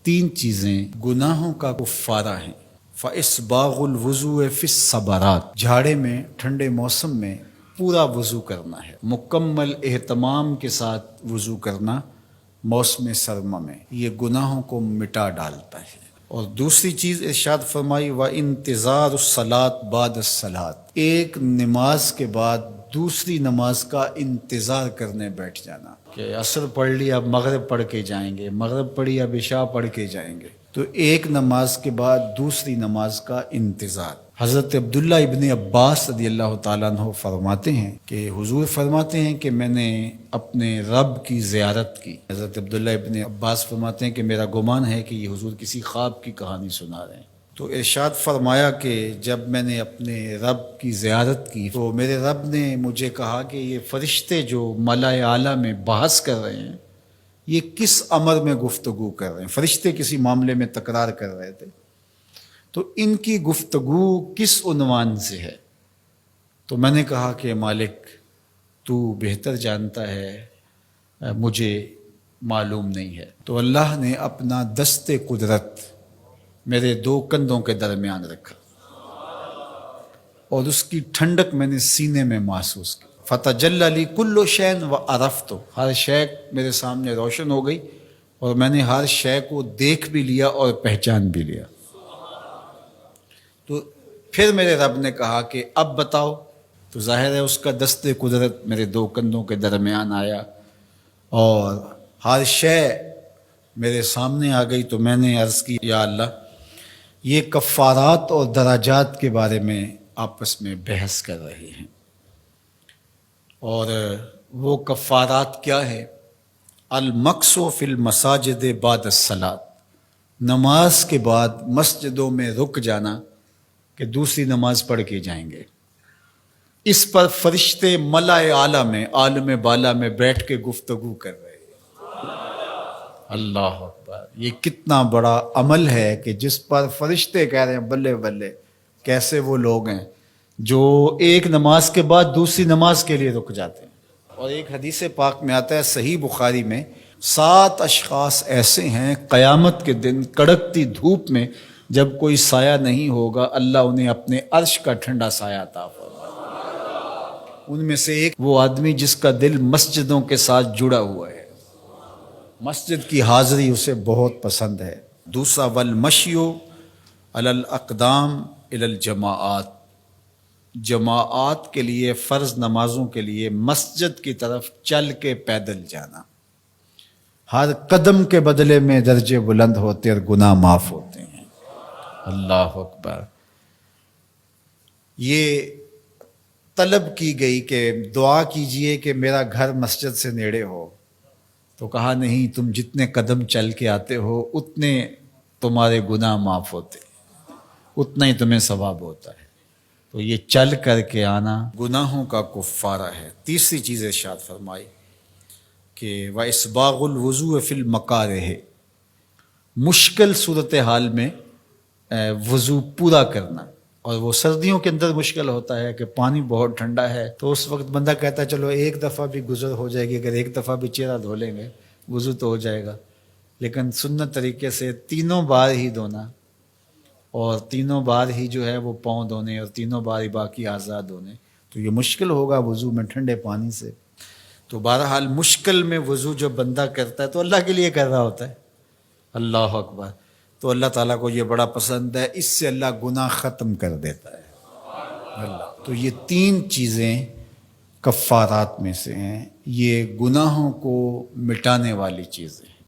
تین چیزیں گناہوں کا کفارہ ہیں۔ فَإِسْبَاغُ الْوُضُوءِ فِي الصَّبَرَاتِ، جھاڑے میں ٹھنڈے موسم میں پورا وضو کرنا ہے، مکمل اہتمام کے ساتھ وضو کرنا موسم سرما میں، یہ گناہوں کو مٹا ڈالتا ہے۔ اور دوسری چیز ارشاد فرمائی وَإِنْتِظَارُ الصَّلَاةِ بَعْدَ الصَّلَاةِ، ایک نماز کے بعد دوسری نماز کا انتظار کرنے بیٹھ جانا، کہ عصر پڑھ لی اب مغرب پڑھ کے جائیں گے، مغرب پڑھی اب عشاء پڑھ کے جائیں گے، تو ایک نماز کے بعد دوسری نماز کا انتظار۔ حضرت عبداللہ ابن عباس رضی اللہ تعالیٰ عنہ فرماتے ہیں کہ حضور فرماتے ہیں کہ میں نے اپنے رب کی زیارت کی۔ حضرت عبداللہ ابن عباس فرماتے ہیں کہ میرا گمان ہے کہ یہ حضور کسی خواب کی کہانی سنا رہے ہیں۔ تو ارشاد فرمایا کہ جب میں نے اپنے رب کی زیارت کی تو میرے رب نے مجھے کہا کہ یہ فرشتے جو ملائے اعلیٰ میں بحث کر رہے ہیں یہ کس امر میں گفتگو کر رہے ہیں، فرشتے کسی معاملے میں تکرار کر رہے تھے، تو ان کی گفتگو کس عنوان سے ہے؟ تو میں نے کہا کہ مالک تو بہتر جانتا ہے، مجھے معلوم نہیں ہے۔ تو اللہ نے اپنا دست قدرت میرے دو کندھوں کے درمیان رکھا اور اس کی ٹھنڈک میں نے سینے میں محسوس کی۔ فَتَجَلَّ لِي كُلُّ شَيْءٍ وَعَرَفْتُ، ہر شے میرے سامنے روشن ہو گئی اور میں نے ہر شے کو دیکھ بھی لیا اور پہچان بھی لیا۔ تو پھر میرے رب نے کہا کہ اب بتاؤ، تو ظاہر ہے اس کا دست قدرت میرے دو کندھوں کے درمیان آیا اور ہر شے میرے سامنے آ گئی۔ تو میں نے عرض کی یا اللہ یہ کفارات اور درجات کے بارے میں آپس میں بحث کر رہے ہیں، اور وہ کفارات کیا ہے؟ المکث فی المساجد بعد الصلاۃ، نماز کے بعد مسجدوں میں رک جانا کہ دوسری نماز پڑھ کے جائیں گے۔ اس پر فرشتے ملائے اعلیٰ میں عالم بالا میں بیٹھ کے گفتگو کر رہے ہیں۔ اللہ اکبر، یہ کتنا بڑا عمل ہے کہ جس پر فرشتے کہہ رہے ہیں بلے بلے، کیسے وہ لوگ ہیں جو ایک نماز کے بعد دوسری نماز کے لیے رک جاتے ہیں۔ اور ایک حدیث پاک میں آتا ہے صحیح بخاری میں، 7 اشخاص ایسے ہیں قیامت کے دن کڑکتی دھوپ میں جب کوئی سایہ نہیں ہوگا اللہ انہیں اپنے عرش کا ٹھنڈا سایہ عطا فرمائے۔ ان میں سے ایک وہ آدمی جس کا دل مسجدوں کے ساتھ جڑا ہوا ہے، مسجد کی حاضری اسے بہت پسند ہے۔ دوسرا والمشی علی الاقدام الی الجماعات، جماعات کے لیے فرض نمازوں کے لیے مسجد کی طرف چل کے پیدل جانا، ہر قدم کے بدلے میں درجے بلند ہوتے اور گناہ معاف ہوتے ہیں۔ اللہ اکبر۔ یہ طلب کی گئی کہ دعا کیجئے کہ میرا گھر مسجد سے نیڑے ہو، تو کہا نہیں، تم جتنے قدم چل کے آتے ہو اتنے تمہارے گناہ معاف ہوتے، اتنا ہی تمہیں ثواب ہوتا ہے۔ تو یہ چل کر کے آنا گناہوں کا کفارہ ہے۔ تیسری چیز ارشاد فرمائی کہ وَإِسْبَاغُ الْوُضُوءِ فِي الْمَكَارِهِ، مشکل صورتحال میں وضو پورا کرنا، اور وہ سردیوں کے اندر مشکل ہوتا ہے کہ پانی بہت ٹھنڈا ہے، تو اس وقت بندہ کہتا ہے چلو ایک دفعہ بھی گزر ہو جائے گی، اگر ایک دفعہ بھی چہرہ دھو لیں گے وضو تو ہو جائے گا، لیکن سنت طریقے سے 3 بار ہی دھونا، اور 3 بار ہی جو ہے وہ پاؤں دھونے، اور 3 بار ہی باقی اعضاء دھونے، تو یہ مشکل ہوگا وضو میں ٹھنڈے پانی سے۔ تو بہرحال مشکل میں وضو جو بندہ کرتا ہے تو اللہ کے لیے کر رہا ہوتا ہے۔ اللہ اکبر۔ تو اللہ تعالیٰ کو یہ بڑا پسند ہے، اس سے اللہ گناہ ختم کر دیتا ہے اللہ۔ تو یہ 3 چیزیں کفارات میں سے ہیں، یہ گناہوں کو مٹانے والی چیزیں ہیں۔